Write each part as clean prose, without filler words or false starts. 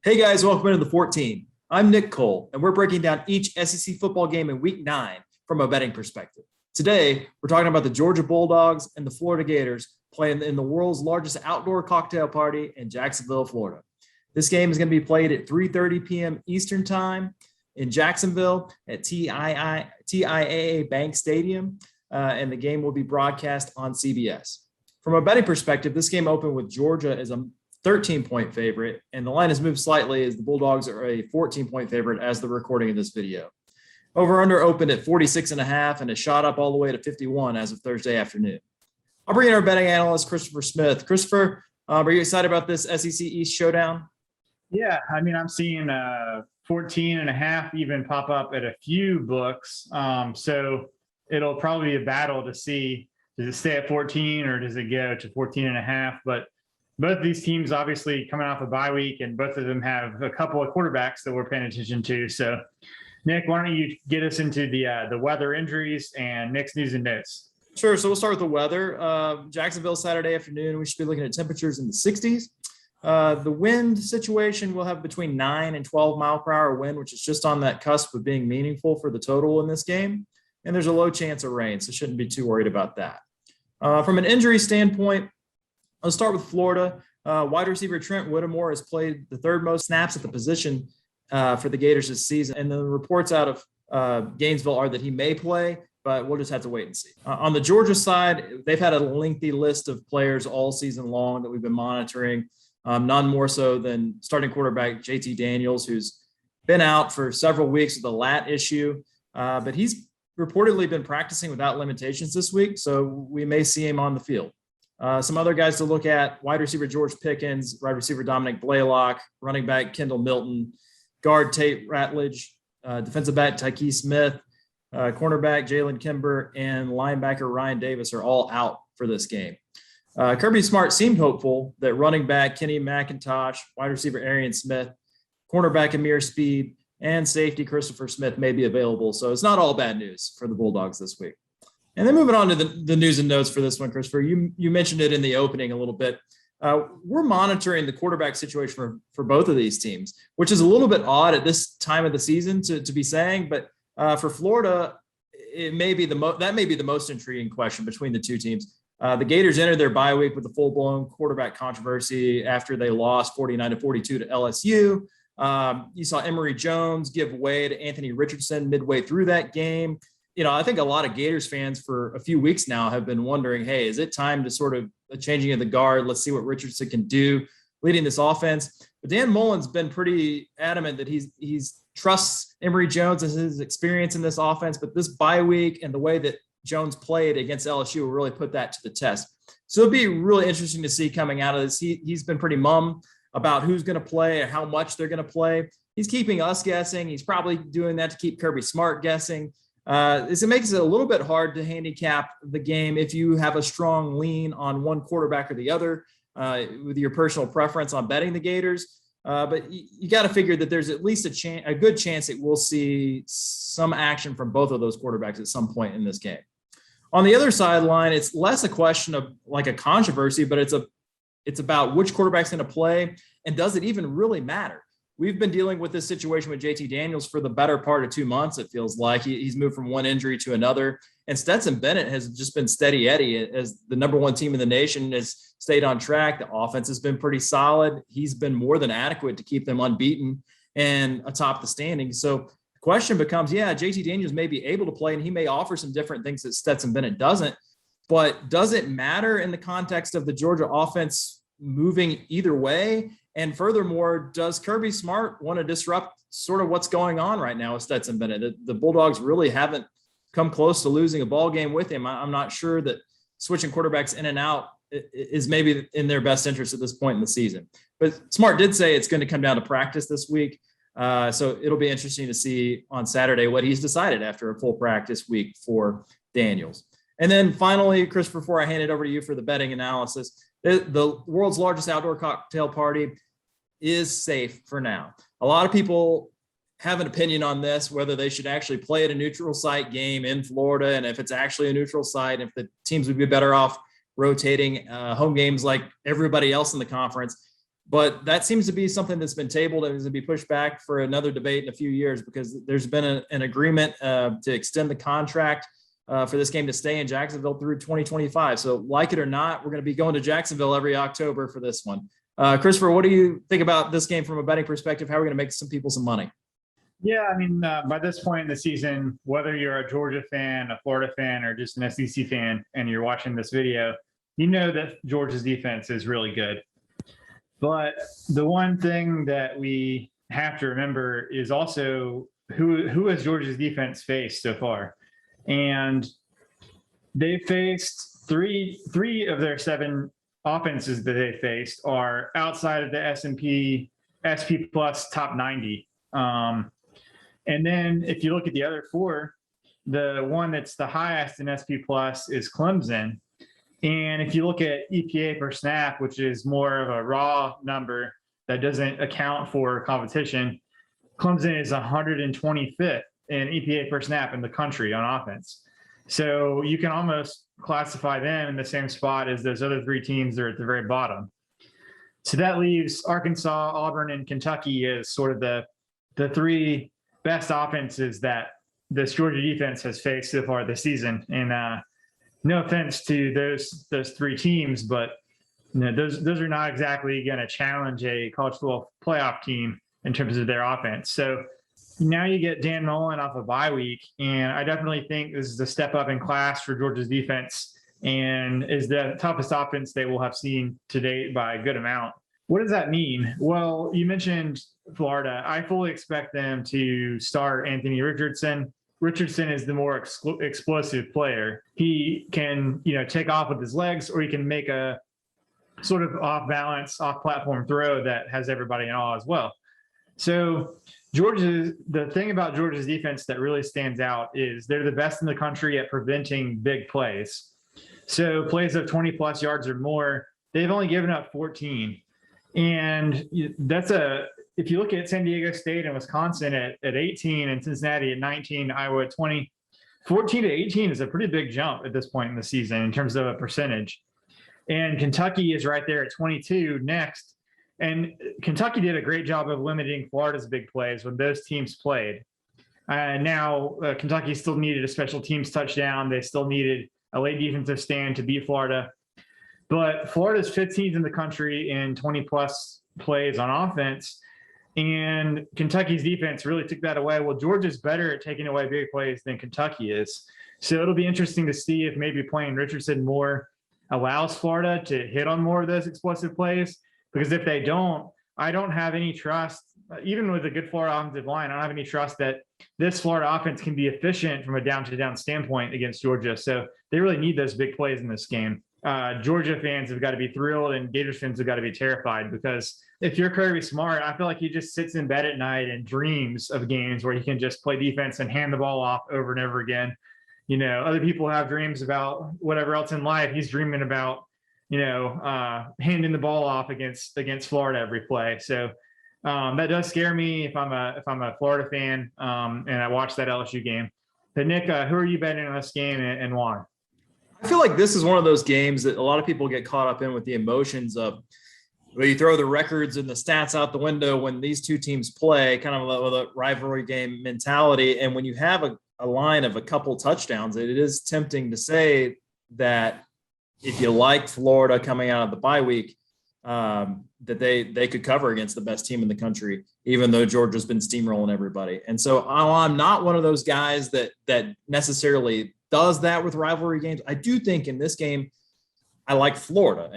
Hey guys, welcome into the 14. I'm Nick Cole, and we're breaking down each SEC football game in week 9 from a betting perspective. Today, we're talking about the Georgia Bulldogs and the Florida Gators playing in the world's largest outdoor cocktail party in Jacksonville, Florida. This game is going to be played at 3:30 p.m. Eastern Time in Jacksonville at TIAA Bank Stadium, and the game will be broadcast on CBS. From a betting perspective, this game opened with Georgia as a 13-point favorite, and the line has moved slightly as the Bulldogs are a 14-point favorite as the recording of this video. Over-under opened at 46.5 and has shot up all the way to 51 as of Thursday afternoon. I'll bring in our betting analyst, Christopher Smith. Christopher, are you excited about this SEC East showdown? Yeah, I'm seeing 14.5 even pop up at a few books. So it'll probably be a battle to see, does it stay at 14 or does it go to 14.5? But both of these teams obviously coming off a bye week, and both of them have a couple of quarterbacks that we're paying attention to. So, Nick, why don't you get us into the weather, injuries, and Nick's news and notes? Sure. So we'll start with the weather. Jacksonville, Saturday afternoon, we should be looking at temperatures in the 60s. The wind situation will have between 9 and 12 mile per hour wind, which is just on that cusp of being meaningful for the total in this game. And there's a low chance of rain, so shouldn't be too worried about that. From an injury standpoint, let's start with Florida. Wide receiver Trent Whittemore has played the third most snaps at the position for the Gators this season. And the reports out of Gainesville are that he may play, but we'll just have to wait and see. On the Georgia side, they've had a lengthy list of players all season long that we've been monitoring, none more so than starting quarterback JT Daniels, who's been out for several weeks with a lat issue, but he's reportedly been practicing without limitations this week, so we may see him on the field. Some other guys to look at: wide receiver George Pickens, wide receiver Dominic Blaylock, running back Kendall Milton, guard Tate Ratledge, defensive back Tyke Smith, cornerback Jalen Kimber, and linebacker Ryan Davis are all out for this game. Kirby Smart seemed hopeful that running back Kenny McIntosh, wide receiver Arian Smith, cornerback Amir Speed, and safety Christopher Smith may be available. So it's not all bad news for the Bulldogs this week. And then moving on to the news and notes for this one, Christopher, you mentioned it in the opening a little bit. We're monitoring the quarterback situation for both of these teams, which is a little bit odd at this time of the season to be saying. But for Florida, it may be that may be the most intriguing question between the two teams. The Gators entered their bye week with a full-blown quarterback controversy after they lost 49-42 to LSU. You saw Emory Jones give way to Anthony Richardson midway through that game. I think a lot of Gators fans for a few weeks now have been wondering, hey, is it time to sort of a changing of the guard? Let's see what Richardson can do leading this offense. But Dan Mullen's been pretty adamant that he's trusts Emory Jones and his experience in this offense. But this bye week and the way that Jones played against LSU will really put that to the test. So it'll be really interesting to see coming out of this. He's been pretty mum about who's going to play and how much they're going to play. He's keeping us guessing. He's probably doing that to keep Kirby Smart guessing. It makes it a little bit hard to handicap the game if you have a strong lean on one quarterback or the other with your personal preference on betting the Gators. But you got to figure that there's at least a good chance that we'll see some action from both of those quarterbacks at some point in this game. On the other sideline, it's less a question of like a controversy, but it's about which quarterback's going to play, and does it even really matter? We've been dealing with this situation with JT Daniels for the better part of 2 months. It feels like he's moved from one injury to another. And Stetson Bennett has just been steady Eddie as the number one team in the nation, has stayed on track. The offense has been pretty solid. He's been more than adequate to keep them unbeaten and atop the standings. So the question becomes, JT Daniels may be able to play and he may offer some different things that Stetson Bennett doesn't. But does it matter in the context of the Georgia offense moving either way? And furthermore, does Kirby Smart want to disrupt sort of what's going on right now with Stetson Bennett? The Bulldogs really haven't come close to losing a ball game with him. I'm not sure that switching quarterbacks in and out is maybe in their best interest at this point in the season. But Smart did say it's going to come down to practice this week. So it'll be interesting to see on Saturday what he's decided after a full practice week for Daniels. And then finally, Chris, before I hand it over to you for the betting analysis, the world's largest outdoor cocktail party is safe for now. A lot of people have an opinion on this, whether they should actually play at a neutral site game in Florida, and if it's actually a neutral site, if the teams would be better off rotating home games like everybody else in the conference. But that seems to be something that's been tabled and is going to be pushed back for another debate in a few years, because there's been an agreement to extend the contract for this game to stay in Jacksonville through 2025. So like it or not, we're going to be going to Jacksonville every October for this one. Christopher, what do you think about this game from a betting perspective? How are we going to make some people some money? Yeah, I mean, by this point in the season, whether you're a Georgia fan, a Florida fan, or just an SEC fan, and you're watching this video, you know that Georgia's defense is really good. But the one thing that we have to remember is also who has Georgia's defense faced so far. And they faced three of their 7 offenses that they faced are outside of the S&P SP plus top 90. And then if you look at the other 4, the one that's the highest in SP plus is Clemson. And if you look at EPA per snap, which is more of a raw number that doesn't account for competition, Clemson is 125th in EPA per snap in the country on offense. So you can almost classify them in the same spot as those other 3 teams that are at the very bottom. So that leaves Arkansas, Auburn, and Kentucky as sort of the 3 best offenses that this Georgia defense has faced so far this season. And no offense to those 3 teams, but those are not exactly going to challenge a college football playoff team in terms of their offense. So now you get Dan Mullen off a bye week, and I definitely think this is a step up in class for Georgia's defense and is the toughest offense they will have seen to date by a good amount. What does that mean? Well, you mentioned Florida. I fully expect them to start Anthony Richardson. Richardson is the more explosive player. He can, take off with his legs, or he can make a sort of off balance, off platform throw that has everybody in awe as well. So the thing about Georgia's defense that really stands out is they're the best in the country at preventing big plays. So plays of 20 plus yards or more, they've only given up 14. And if you look at San Diego State and Wisconsin at 18 and Cincinnati at 19, Iowa at 20, 14 to 18 is a pretty big jump at this point in the season in terms of a percentage. And Kentucky is right there at 22 next. And Kentucky did a great job of limiting Florida's big plays when those teams played. Now, Kentucky still needed a special teams touchdown. They still needed a late defensive stand to beat Florida. But Florida's 15th in the country in 20-plus plays on offense. And Kentucky's defense really took that away. Well, Georgia's better at taking away big plays than Kentucky is. So it'll be interesting to see if maybe playing Richardson more allows Florida to hit on more of those explosive plays. Because if they don't, I don't have any trust, even with a good Florida offensive line, I don't have any trust that this Florida offense can be efficient from a down-to-down standpoint against Georgia. So they really need those big plays in this game. Georgia fans have got to be thrilled, and Gators fans have got to be terrified, because if you're Kirby Smart, I feel like he just sits in bed at night and dreams of games where he can just play defense and hand the ball off over and over again. Other people have dreams about whatever else in life. He's dreaming about, handing the ball off against Florida every play. So that does scare me if I'm a Florida fan and I watch that LSU game. But Nick, who are you betting on this game and why? I feel like this is one of those games that a lot of people get caught up in with the emotions of, well, you throw the records and the stats out the window when these 2 teams play, kind of with a rivalry game mentality. And when you have a line of a couple touchdowns, it is tempting to say that if you like Florida coming out of the bye week, that they could cover against the best team in the country, even though Georgia's been steamrolling everybody. And so I'm not one of those guys that necessarily does that with rivalry games. I do think in this game, I like Florida.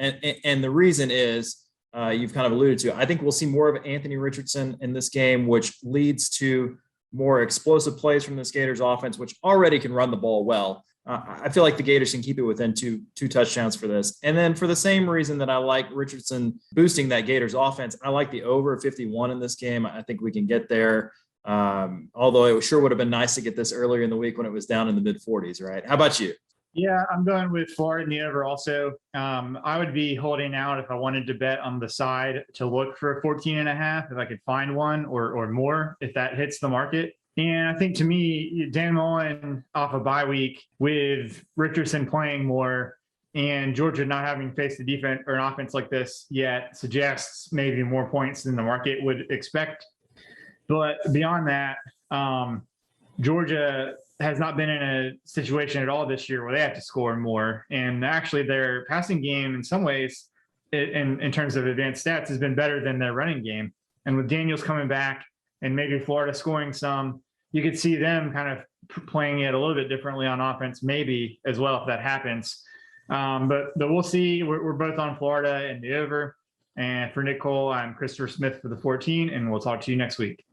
And the reason is, you've kind of alluded to, I think we'll see more of Anthony Richardson in this game, which leads to more explosive plays from the Gators offense, which already can run the ball well. I feel like the Gators can keep it within two touchdowns for this. And then for the same reason that I like Richardson boosting that Gators offense, I like the over 51 in this game. I think we can get there. Although it sure would have been nice to get this earlier in the week when it was down in the mid 40s, right? How about you? Yeah, I'm going with Florida in the over also. I would be holding out if I wanted to bet on the side to look for a 14.5, if I could find one or more, if that hits the market. And I think to me, Dan Mullen off a bye week with Richardson playing more and Georgia not having faced a defense or an offense like this yet suggests maybe more points than the market would expect. But beyond that, Georgia has not been in a situation at all this year where they have to score more. And actually their passing game in some ways, in terms of advanced stats, has been better than their running game. And with Daniels coming back and maybe Florida scoring some, you could see them kind of playing it a little bit differently on offense, maybe as well, if that happens. But we'll see. We're both on Florida and the over. And for Nick Cole, I'm Christopher Smith for the 14, and we'll talk to you next week.